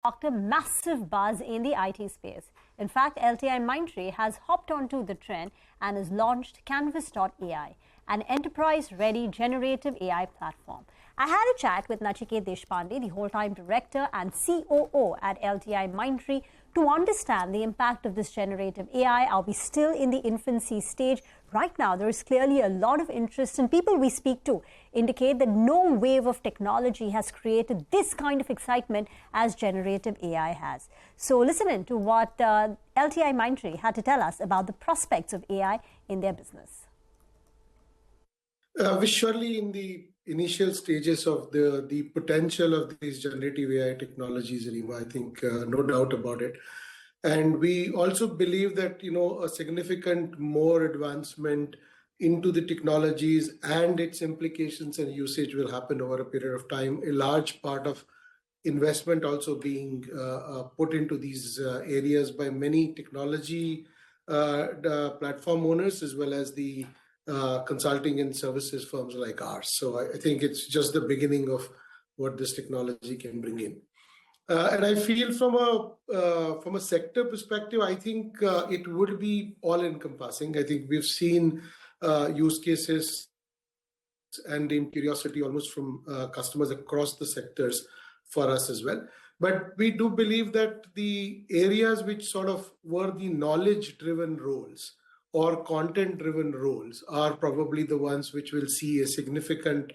sparked a massive buzz in the IT space. In fact, LTIMindtree has hopped onto the trend and has launched Canvas.ai, an enterprise-ready generative AI platform. I had a chat with Nachiket Deshpande, the whole-time director and COO at LTIMindtree, to understand the impact of this generative AI. Are we still in the infancy stage? Right now, there is clearly a lot of interest, and people we speak to indicate that no wave of technology has created this kind of excitement as generative AI has. So listen in to what LTIMindtree had to tell us about the prospects of AI in their business. We're surely in the initial stages of the potential of these generative AI technologies, Reema. I think no doubt about it. And we also believe that, a significant more advancement into the technologies and its implications and usage will happen over a period of time. A large part of investment also being put into these areas by many technology platform owners, as well as the consulting and services firms like ours. So I think it's just the beginning of what this technology can bring in. And I feel from a sector perspective, I think it would be all-encompassing. I think we've seen use cases and in curiosity almost from customers across the sectors for us as well. But we do believe that the areas which sort of were the knowledge-driven roles or content-driven roles are probably the ones which will see a significant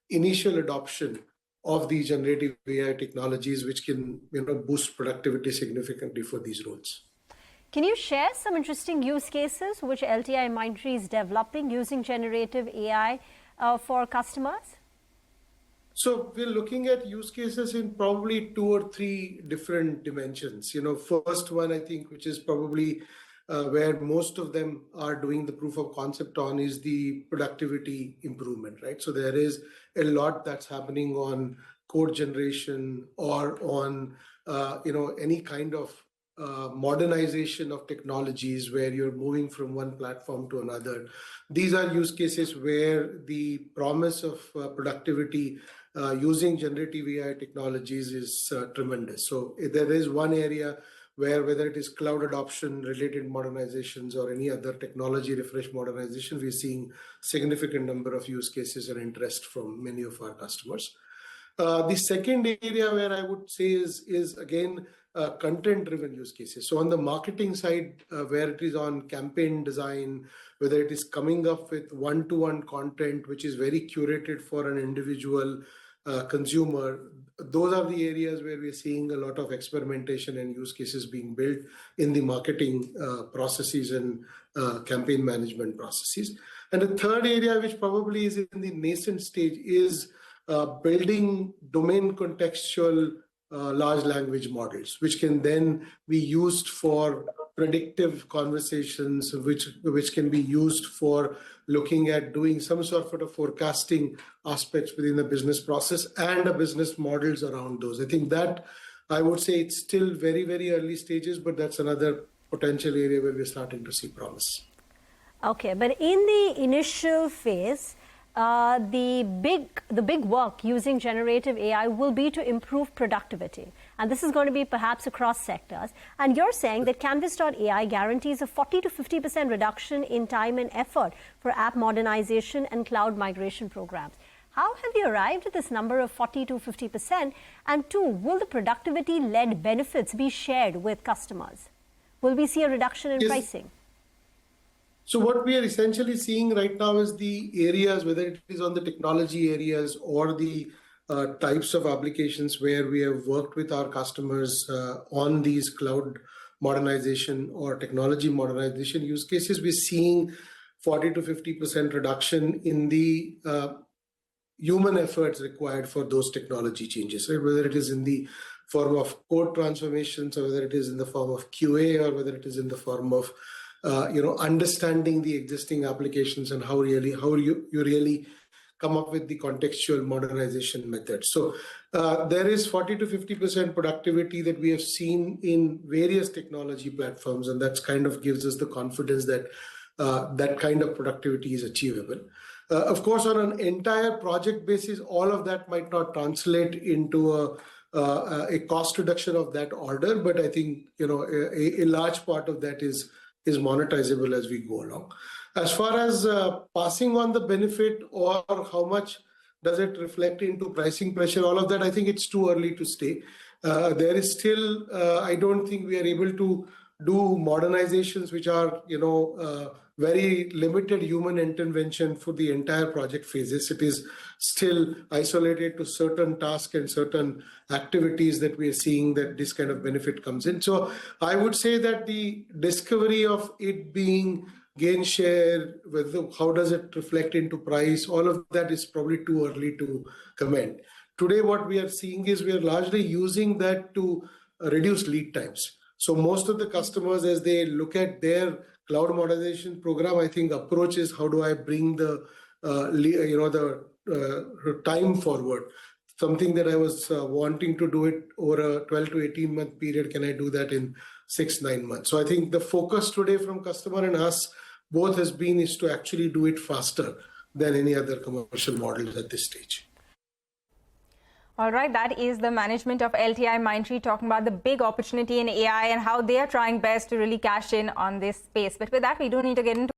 initial adoption of the generative AI technologies, which can boost productivity significantly for these roles. Can you share some interesting use cases which LTIMindtree is developing using generative AI for customers? So we're looking at use cases in probably 2 or 3 different dimensions. First one, I think, which is probably where most of them are doing the proof of concept on, is the productivity improvement, right? So there is a lot that's happening on code generation or on, any kind of modernization of technologies where you're moving from one platform to another. These are use cases where the promise of productivity using generative AI technologies is tremendous. So there is one area where, whether it is cloud adoption related modernizations or any other technology refresh modernization, we're seeing significant number of use cases and interest from many of our customers. The second area where I would say is again, content-driven use cases. So on the marketing side, where it is on campaign design, whether it is coming up with one-to-one content, which is very curated for an individual consumer, those are the areas where we're seeing a lot of experimentation and use cases being built in the marketing processes and campaign management processes. And the third area, which probably is in the nascent stage, is building domain contextual large language models, which can then be used for predictive conversations, which can be used for looking at doing some sort of forecasting aspects within the business process and the business models around those. I think that, I would say, it's still very, very early stages, but that's another potential area where we're starting to see promise. Okay, but in the initial phase, the big work using generative AI will be to improve productivity. And this is going to be perhaps across sectors. And you're saying that Canvas.ai guarantees a 40 to 50% reduction in time and effort for app modernization and cloud migration programs. How have you arrived at this number of 40 to 50%? And 2, will the productivity-led benefits be shared with customers? Will we see a reduction in pricing? So what we are essentially seeing right now is the areas, whether it is on the technology areas or the types of applications where we have worked with our customers on these cloud modernization or technology modernization use cases, we're seeing 40 to 50% reduction in the human efforts required for those technology changes, right? Whether it is in the form of code transformations, or whether it is in the form of QA, or whether it is in the form of understanding the existing applications and how you really come up with the contextual modernization method. So there is 40 to 50% productivity that we have seen in various technology platforms, and that kind of gives us the confidence that that kind of productivity is achievable. Of course, on an entire project basis, all of that might not translate into a a cost reduction of that order, but I think a large part of that is monetizable as we go along. As far as passing on the benefit or how much does it reflect into pricing pressure, all of that, I think it's too early to say. There is still, I don't think we are able to do modernizations which are, very limited human intervention for the entire project phases. It is still isolated to certain tasks and certain activities that we are seeing that this kind of benefit comes in. So I would say that the discovery of it being gain share, how does it reflect into price, all of that is probably too early to comment. Today, what we are seeing is we are largely using that to reduce lead times. So most of the customers, as they look at their cloud modernization program, I think approach is how do I bring the time forward. Something that I was wanting to do it over a 12 to 18 month period, can I do that in 6-9 months? So I think the focus today from customer and us both is to actually do it faster than any other commercial models at this stage. All right, that is the management of LTIMindtree talking about the big opportunity in AI and how they are trying best to really cash in on this space. But with that, we do need to get into